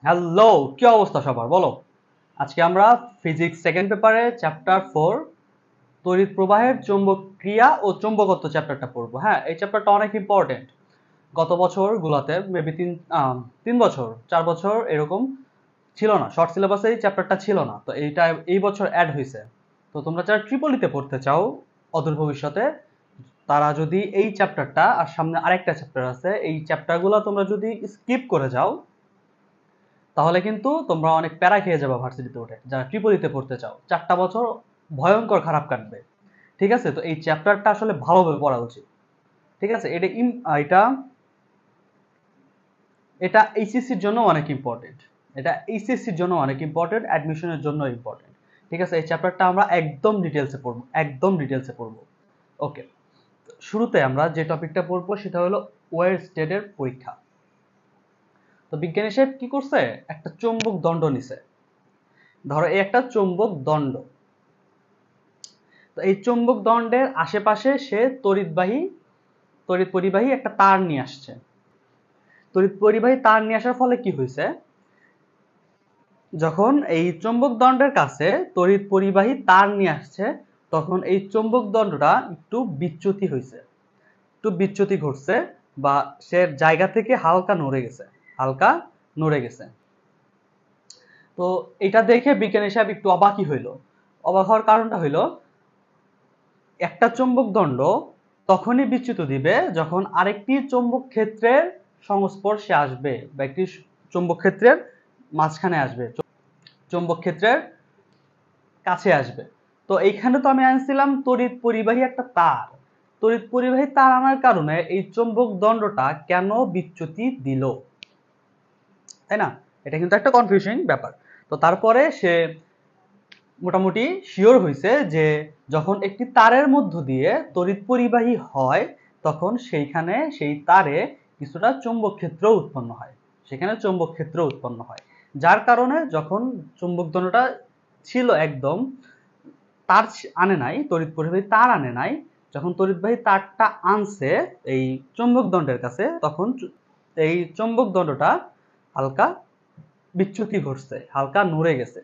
Hello, কি অবস্থা সবার বলো। আজকে আমরা ফিজিক্স সেকেন্ড পেপারে চ্যাপ্টার 4 তড়িৎ প্রবাহের চৌম্বক ক্রিয়া ও চৌম্বকত্ব চ্যাপ্টারটা পড়বো। হ্যাঁ, এই চ্যাপ্টারটা অনেক ইম্পর্টেন্ট। গত বছর গুলাতে মেবি 3 বছর 4 বছর এরকম ছিল না, শর্ট সিলেবাসে এই চ্যাপ্টারটা ছিল না, তো এইটা এই বছর অ্যাড হয়েছে। তো তোমরা যারা ট্রিপলিতে পড়তে চাও অদূর ভবিষ্যতে, তারা যদি এই চ্যাপ্টারটা আর সামনে আরেকটা চ্যাপ্টার আছে, এই চ্যাপ্টারগুলো তোমরা যদি স্কিপ করে যাও তাহলে কিন্তু তোমরা অনেক প্যারা খেয়ে যাবে ভার্সিটিতে উঠে। যারা ট্রিপলিতে পড়তে চাও 4টা বছর ভয়ঙ্কর খারাপ কাটবে। ঠিক আছে, তো এই চ্যাপ্টারটা আসলে ভালোভাবে পড়া উচিত। ঠিক আছে, এটা এটা এইচএসসির জন্য অনেক ইম্পর্টেন্ট। এটা এইচএসসির জন্য অনেক ইম্পর্টেন্ট, অ্যাডমিশনের জন্য ইম্পর্টেন্ট। ঠিক আছে, এই চ্যাপ্টারটা আমরা একদম ডিটেলসে পড়বো। ওকে, শুরুতে আমরা যে টপিকটা পড়বো সেটা হলো ওয়েরস্টেডের পরীক্ষা। তো বিজ্ঞানী সাহেব কি করছে, একটা চৌম্বক দণ্ড নিছে। ধরো এই একটা চৌম্বক দণ্ড, তো এই চৌম্বক দণ্ডের আশেপাশে সে তড়িৎ পরিবাহী একটা তার নিয়ে আসছে। তড়িৎ পরিবাহী তার নিয়ে আসার ফলে কি হয়েছে, যখন এই চৌম্বক দণ্ডের কাছে তড়িৎ পরিবাহী তার নিয়ে আসছে, তখন এই চৌম্বক দণ্ডটা একটু বিচ্যুতি ঘটছে, বা সে জায়গা থেকে হালকা নড়ে গেছে। তো এটা দেখে বিজ্ঞানী সাহেব একটু অবাকই হইল। অবাক হওয়ার কারণটা হইল, একটা চৌম্বক দণ্ড তখনই বিচ্যুত দিবে যখন আরেকটি চৌম্বক ক্ষেত্রের সংস্পর্শে আসবে, বা একটি চৌম্বক ক্ষেত্রের মাঝখানে আসবে, চৌম্বক ক্ষেত্রের কাছে আসবে। তো এইখানে তো আমি আনছিলাম তড়িৎ পরিবাহী একটা তার। তড়িৎ পরিবাহী তার আনার কারণে এই চৌম্বক দণ্ডটা কেন বিচ্যুতি দিল, তাই না? এটা কিন্তু একটা কনফিউজিং ব্যাপার। তো তারপরে সে মোটামুটি শিওর হয়েছে যে যখন একটি তারের মধ্য দিয়ে তড়িৎ পরিবাহী হয়, তখন সেই তারে কিছুটা চৌম্বক ক্ষেত্র উৎপন্ন হয়। যার কারণে যখন চুম্বক দণ্ডটা ছিল একদম, তার আনে নাই, তড়িৎ পরিবাহী তার আনে নাই, যখন তড়িৎবাহী তারটা আনছে এই চৌম্বক দণ্ডের কাছে, তখন এই চৌম্বক দণ্ডটা হালকা বিচ্যুতি ঘটছে, হালকা নড়ে গেছে।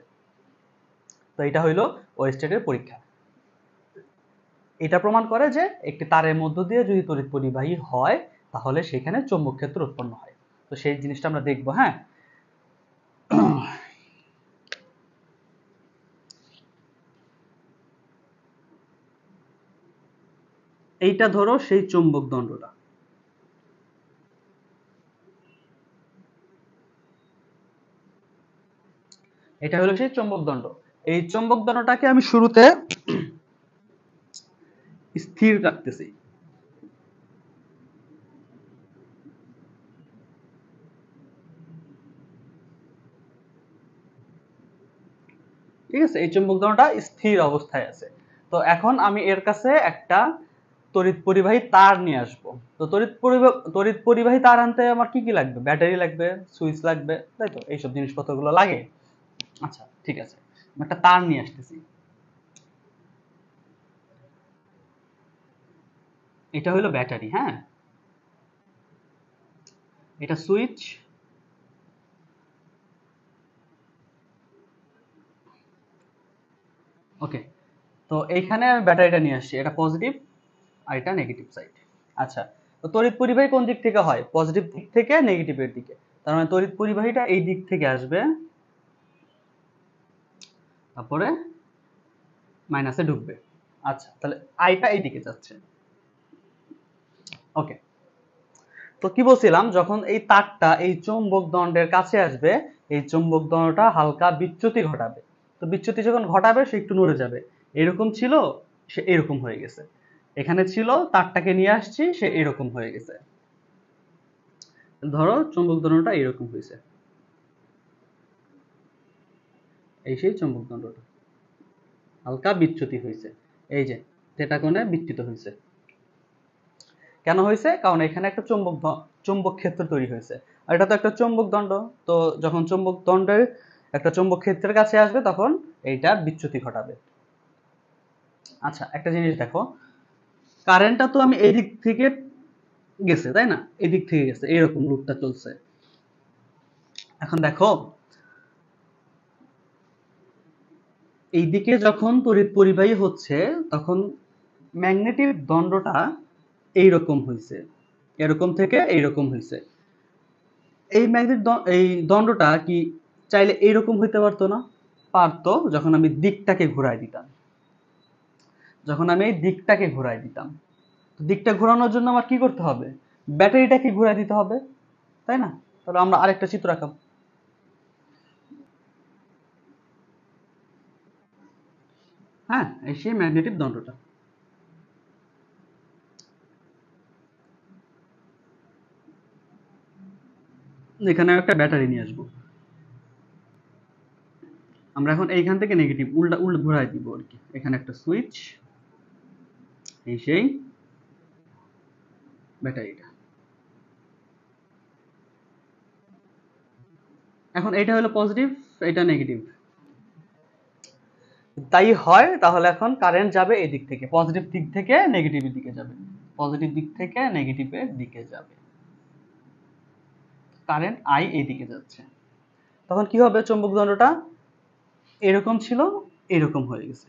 তো এটা হইলো ওয়েরস্টেডের পরীক্ষা। এটা প্রমাণ করে যে একটি তারের মধ্য দিয়ে যদি তড়িৎ পরিবাহী হয়, তাহলে সেখানে চৌম্বক ক্ষেত্র উৎপন্ন হয়। তো সেই জিনিসটা আমরা দেখব। হ্যাঁ, এইটা ধরো সেই চৌম্বক দণ্ডটা, এটা হলো সেই চৌম্বক দণ্ড। এই চৌম্বক দণ্ডটাকে আমি শুরুতে স্থির রাখতেছি। ঠিক আছে, এই চৌম্বক দণ্ডটা স্থির অবস্থায় আছে। তো এখন আমি এর কাছে একটা তড়িৎ পরিবাহী তার নিয়ে আসবো। তো তড়িৎ পরিবাহী তার আনতে আমার কি কি লাগবে? ব্যাটারি লাগবে, সুইচ লাগবে, তাই তো? এইসব জিনিসপত্রগুলো লাগে। আচ্ছা, ঠিক আছে, আমি একটা তার নিয়ে আসতেছি। এটা হলো ব্যাটারি। হ্যাঁ, এটা সুইচ। ওকে, তো এইখানে আমি ব্যাটারিটা নিয়ে আসছি, এটা পজিটিভ আর এটা নেগেটিভ সাইড। আচ্ছা, তো তড়িৎ পরিবাহী কোন দিক থেকে হয়? পজিটিভ দিক থেকে নেগেটিভের দিকে। তার মানে তড়িৎ পরিবাহীটা এই দিক থেকে আসবে, তারপরে মাইনাসে ঢুকবে। আচ্ছা, তাহলে আইটা এই দিকে যাচ্ছে। ওকে, তো কি বলছিলাম, যখন এই তারটা এই চৌম্বক দণ্ডের কাছে আসবে, এই চৌম্বক দণ্ডটা হালকা বিচ্যুতি ঘটাবে। তো বিচ্যুতি যখন ঘটাবে, সে একটু নড়ে যাবে। এরকম ছিল, সে এরকম হয়ে গেছে। এখানে ছিল, তারটাকে নিয়ে আসছি, সে এরকম হয়ে গেছে। ধরো চৌম্বক দণ্ডটা এরকম হয়েছে, এই সেই চৌম্বক দণ্ডটা হালকা বিচ্যুতি হয়েছে। এই যে থিটা কোণে বিচ্যুত হয়েছে। কেন হয়েছে? কারণ এখানে একটা চৌম্বক ক্ষেত্র তৈরি হয়েছে। আর এটা তো একটা চৌম্বক দণ্ড। তো যখন চৌম্বক দণ্ডের একটা চৌম্বক ক্ষেত্রের কাছে আসবে, তখন এইটা বিচ্যুতি ঘটাবে। আচ্ছা, একটা জিনিস দেখো, কারেন্টটা তো আমি এদিক থেকে গেছে, তাই না? এদিক থেকে গেছে, এরকম রুটটা চলছে। এখন দেখো, এইদিকে যখন তড়িৎ পরিবাহী হচ্ছে তখন ম্যাগনেটিক দণ্ডটা এইরকম হয়েছে, এরকম থেকে এইরকম হয়েছে। এই এই দণ্ডটা কি চাইলে এইরকম হইতে পারতো না? পারতো, যখন আমি দিকটাকে ঘুরাই দিতাম। যখন আমি এই দিকটাকে ঘুরাই দিতাম, দিকটা ঘোরানোর জন্য আমার কি করতে হবে? ব্যাটারিটাকে ঘুরাই দিতে হবে, তাই না? তাহলে আমরা আরেকটা চিত্র আঁকাম। হ্যাঁ, এই সেই ম্যাগনেটিক দণ্ডটা। এখানে একটা ব্যাটারি নিয়ে আসবো। আমরা এখন এইখান থেকে নেগেটিভ উল্টা উল্টা ঘুরাই দিব আর কি। এখানে একটা সুইচ, এই সেই ব্যাটারিটা। এখন এটা হলো পজিটিভ, এটা নেগেটিভ। তাই হয়, তাহলে এখন কারেন্ট যাবে এই দিক থেকে, পজিটিভ দিক থেকে নেগেটিভের দিকে যাবে, পজিটিভ দিক থেকে নেগেটিভের দিকে যাবে। কারেন্ট আই এই দিকে যাচ্ছে। তখন কি হবে? চৌম্বক দণ্ডটা এরকম ছিল, এরকম হয়ে গেছে।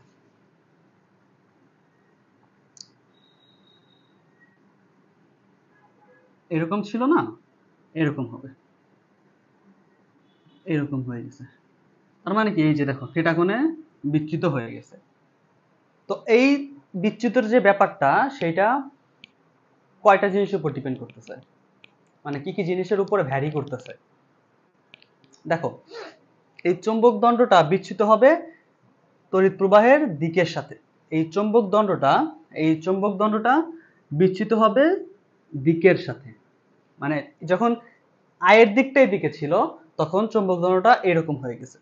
এরকম ছিল না, এরকম হবে, এরকম হয়ে গেছে। তার মানে কি, এই যে দেখো থিটা কোণে বিচ্যুত হয়ে গেছে। তো এই বিচ্যুতের যে ব্যাপারটা, সেটা কয়টা জিনিসের উপর ডিপেন্ড করতেছে, মানে কি কি জিনিসের উপরে ভ্যারি করতেছে। দেখো, এই চৌম্বক দণ্ডটা বিচ্যুত হবে তড়িৎ প্রবাহের দিকের সাথে। এই চৌম্বক দণ্ডটা, এই চৌম্বক দণ্ডটা বিচ্যুত হবে দিকের সাথে। মানে যখন আয়ের দিকটা এদিকে ছিল, তখন চৌম্বক দণ্ডটা এরকম হয়ে গেছে।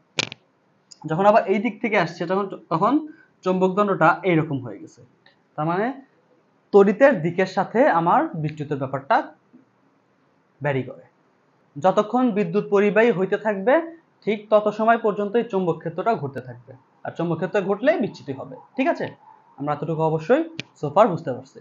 যখন আবার এই দিক থেকে আসছে, তখন চৌম্বক দণ্ডটা এইরকম হয়ে গেছে। তার মানে তড়িতের দিকের সাথে আমার বিচ্যুতের ব্যাপারটা ভ্যারি করে। যতক্ষণ বিদ্যুৎ পরিবাহী হইতে থাকবে, ঠিক তত সময় পর্যন্ত এই চৌম্বক ক্ষেত্রটা ঘুরতে থাকবে, আর চৌম্বক ক্ষেত্র ঘটলেই বিচ্যুতি হবে। ঠিক আছে? আমরা এতটুকু অবশ্যই সোফার বুঝতে পারছি।